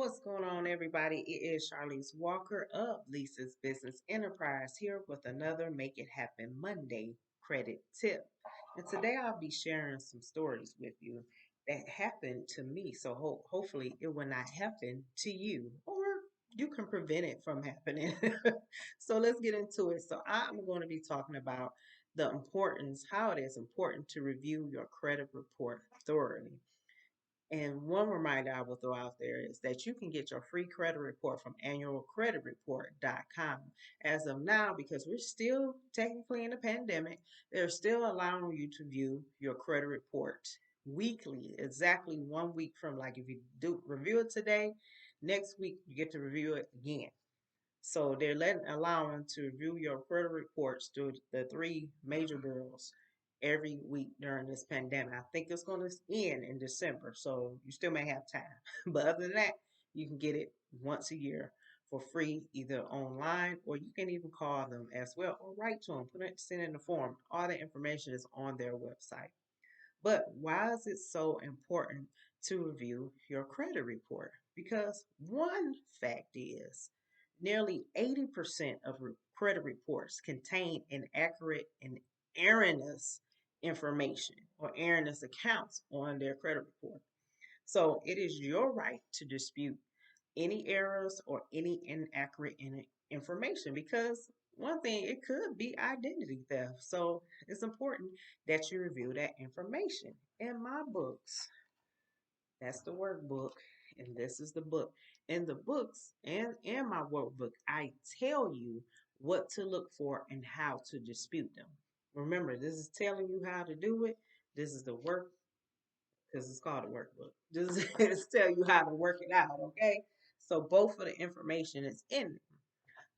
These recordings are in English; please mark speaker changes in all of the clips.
Speaker 1: What's going on, everybody? It is Charlize Walker of Lisa's Business Enterprise here with another Make It Happen Monday credit tip. And today I'll be sharing some stories with you that happened to me. So hopefully it will not happen to you, or you can prevent it from happening. So let's get into it. So I'm going to be talking about the importance, how it is important to review your credit report thoroughly. And one reminder I will throw out there is that you can get your free credit report from annualcreditreport.com. As of now, because we're still technically in a pandemic, they're still allowing you to view your credit report weekly, exactly 1 week from, like, if you do review it today, next week you get to review it again. So they're allowing to review your credit reports through the three major bureaus every week during this pandemic. I think it's going to end in December, so you still may have time. But other than that, you can get it once a year for free, either online or you can even call them as well or write to them, send in the form. All the information is on their website. But why is it so important to review your credit report? Because one fact is nearly 80% of credit reports contain inaccurate and erroneous information or erroneous accounts on their credit report. So it is your right to dispute any errors or any inaccurate information, because one thing, it could be identity theft. So it's important that you review that information. In my books, that's the workbook, and this is the book. In the books and in my workbook, I tell you what to look for and how to dispute them. Remember, this is telling you how to do it. This is the work, because it's called a workbook. This is tell you how to work it out, okay? So both of the information is in there.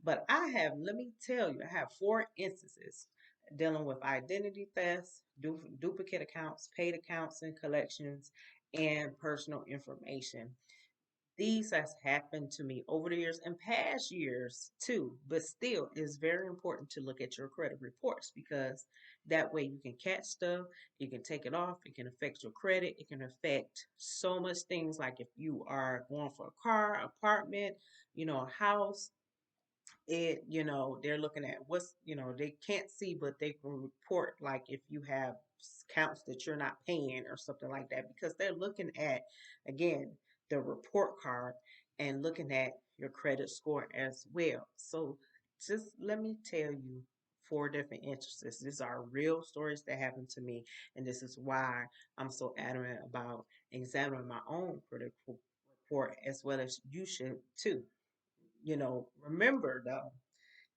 Speaker 1: But let me tell you, I have four instances dealing with identity thefts, duplicate accounts, paid accounts and collections, and personal information. These has happened to me over the years and past years too, but still it's very important to look at your credit reports, because that way you can catch stuff, you can take it off, it can affect your credit, it can affect so much things, like if you are going for a car, apartment, a house. They're looking at they can't see, but they can report, like if you have accounts that you're not paying or something like that, because they're looking at, again, the report card and looking at your credit score as well. So just let me tell you four different instances. These are real stories that happened to me, and this is why I'm so adamant about examining my own credit report, as well as you should too. Remember though,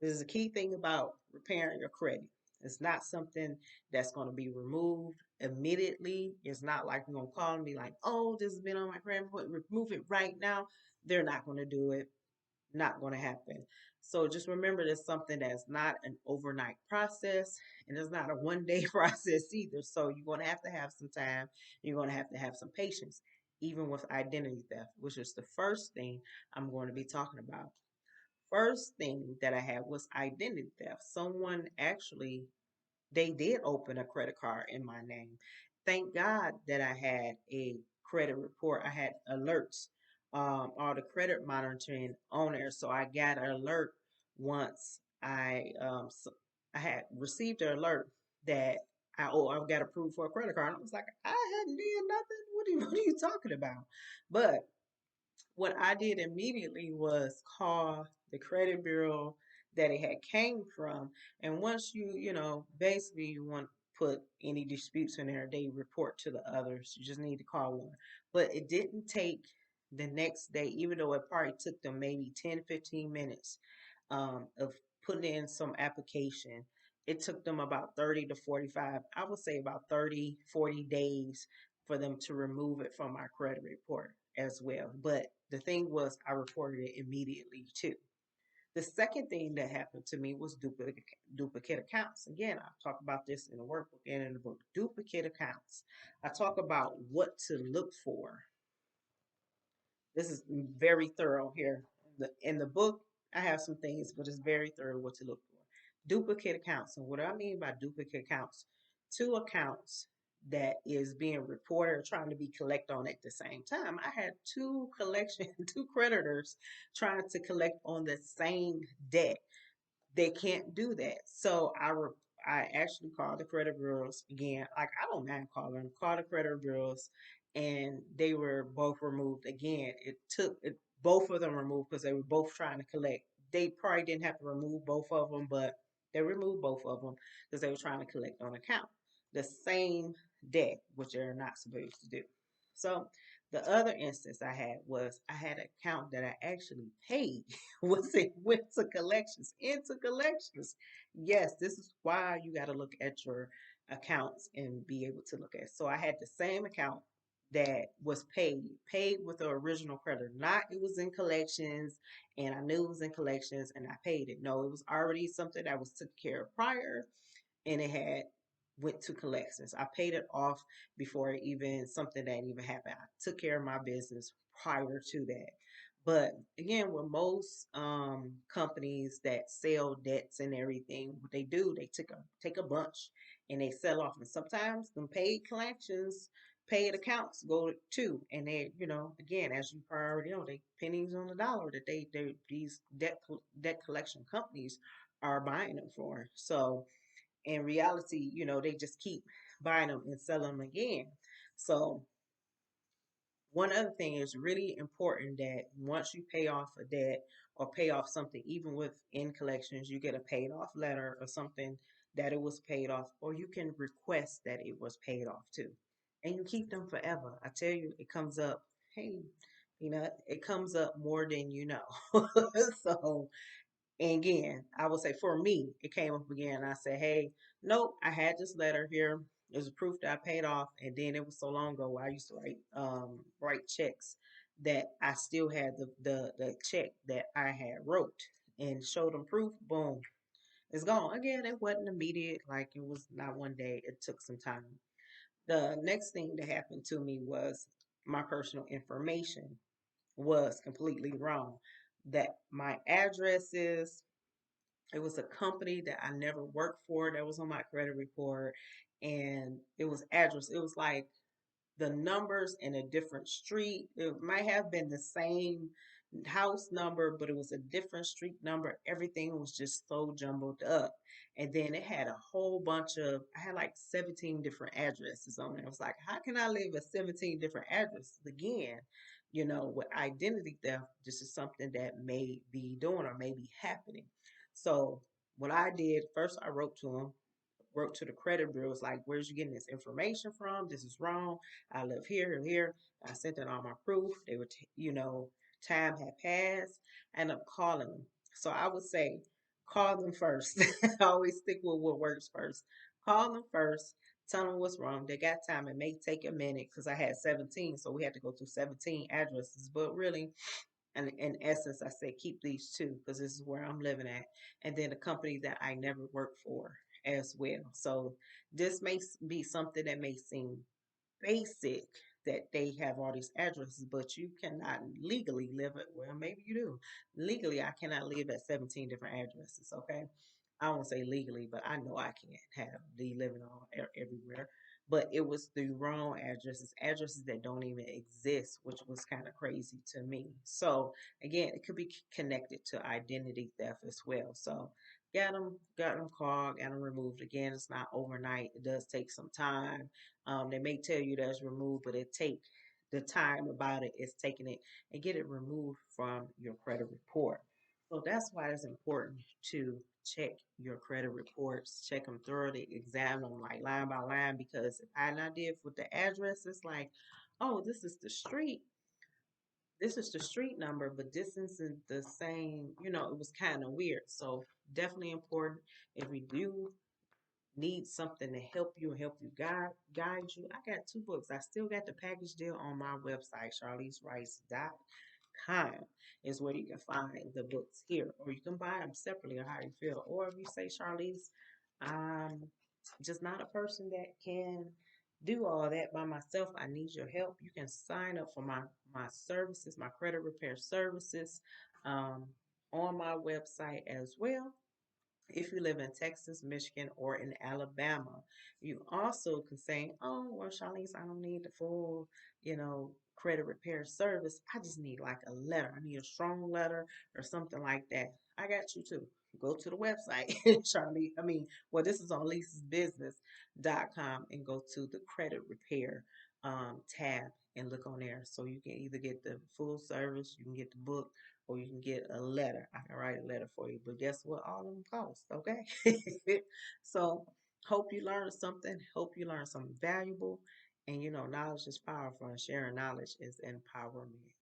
Speaker 1: this is a key thing about repairing your credit. It's not something that's going to be removed immediately. It's not like you're going to call and be like, oh, this has been on my credit report, remove it right now. They're not going to do it. Not going to happen. So just remember, there's something that's not an overnight process, and it's not a 1 day process either. So you're going to have some time. You're going to have some patience, even with identity theft, which is the first thing I'm going to be talking about. First thing that I had was identity theft. Someone actually, they did open a credit card in my name. Thank God that I had a credit report. I had alerts, all the credit monitoring on there. So I got an alert once I had received an alert that I got approved for a credit card. And I was like, I hadn't did nothing. What are you talking about? But what I did immediately was call the credit bureau that it had came from. And once basically you want to put any disputes in there, they report to the others. You just need to call one. But it didn't take the next day, even though it probably took them maybe 10, 15 minutes of putting in some application. It took them about 30 to 45, I would say about 30, 40 days for them to remove it from my credit report as well. But the thing was, I reported it immediately too. The second thing that happened to me was duplicate accounts. Again, I talk about this in the workbook and in the book. Duplicate accounts. I talk about what to look for. This is very thorough here. In the book, I have some things, but it's very thorough what to look for. Duplicate accounts. And what I mean by duplicate accounts, two accounts that is being reported or trying to be collect on at the same time. I had two creditors trying to collect on the same debt. They can't do that. So I actually called the credit bureaus again. Like, I don't mind calling them. Call the credit bureaus, and they were both removed again. It took both of them removed because they were both trying to collect. They probably didn't have to remove both of them, but they removed both of them because they were trying to collect on account the same debt, which they're not supposed to do. So the other instance I had was I had an account that I actually paid was it went to collections, into collections. Yes, this is why you got to look at your accounts and be able to look at. So I had the same account that was paid with the original creditor. Not it was in collections and I knew it was in collections and I paid it. No, it was already something that was took care of prior and it had went to collections. I paid it off before even something that even happened. I took care of my business prior to that. But again, with most companies that sell debts and everything, what they do, they take a bunch and they sell off. And sometimes the paid collections, paid accounts go too. And they, again, as you probably already know, they pennies on the dollar that they these debt collection companies are buying them for. So in reality, they just keep buying them and selling them again. So one other thing is really important that once you pay off a debt or pay off something, even with in collections, you get a paid off letter or something that it was paid off, or you can request that it was paid off too. And you keep them forever. I tell you, it comes up, hey, it comes up more than you know. So and again, I would say for me, it came up again. I said, hey, nope, I had this letter here. It was proof that I paid off. And then it was so long ago I used to write checks that I still had the check that I had wrote and showed them proof. Boom, it's gone. Again, it wasn't immediate, like it was not one day. It took some time. The next thing that happened to me was my personal information was completely wrong. That my addresses, it was a company that I never worked for that was on my credit report, and it was address. It was like the numbers in a different street. It might have been the same house number, but it was a different street number. Everything was just so jumbled up. And then it had a whole bunch of, I had like 17 different addresses on it. I was like, how can I live at 17 different addresses again? With identity theft, this is something that may be doing or may be happening. So what I did first, I wrote to the credit bureau. It's like, where's you getting this information from? This is wrong. I live here and here. I sent in all my proof. They were, time had passed. I ended up calling them. So I would say, call them first. I always stick with what works first. Call them first. Tell them what's wrong. They got time. It may take a minute because I had 17, so we had to go through 17 addresses. But really, and in essence, I said keep these two because this is where I'm living at, and then a company that I never worked for as well. So this may be something that may seem basic that they have all these addresses, but you cannot legally live it. Well, maybe you do. Legally, I cannot live at 17 different addresses. Okay, I won't say legally, but I know I can't have the living all everywhere. But it was the wrong addresses that don't even exist, which was kind of crazy to me. So again, it could be connected to identity theft as well. So got them called, got them removed. Again, it's not overnight. It does take some time. They may tell you that's removed, but it take the time about it is taking it and get it removed from your credit report. So that's why it's important to check your credit reports, check them thoroughly, examine them like line by line. Because and I did with the address, it's like, oh, this is the street number, but this isn't the same. It was kind of weird. So definitely important if you do need something to help you and help you guide you. I got two books. I still got the package deal on my website, charleserice.com is where you can find the books here. Or you can buy them separately or how you feel. Or if you say, Charlize, I'm just not a person that can do all that by myself. I need your help. You can sign up for my services, my credit repair services, um, on my website as well. If you live in Texas, Michigan, or in Alabama, you also can say, "Oh, well, Charlize, I don't need the full, credit repair service. I just need like a letter. I need a strong letter or something like that." I got you too. Go to the website, Charlie. Well, this is on lisasbusiness.com and go to the credit repair tab and look on there. So you can either get the full service, you can get the book, or you can get a letter. I can write a letter for you, but guess what? All of them cost, okay? So hope you learned something. Hope you learned something valuable. And knowledge is powerful, and sharing knowledge is empowerment.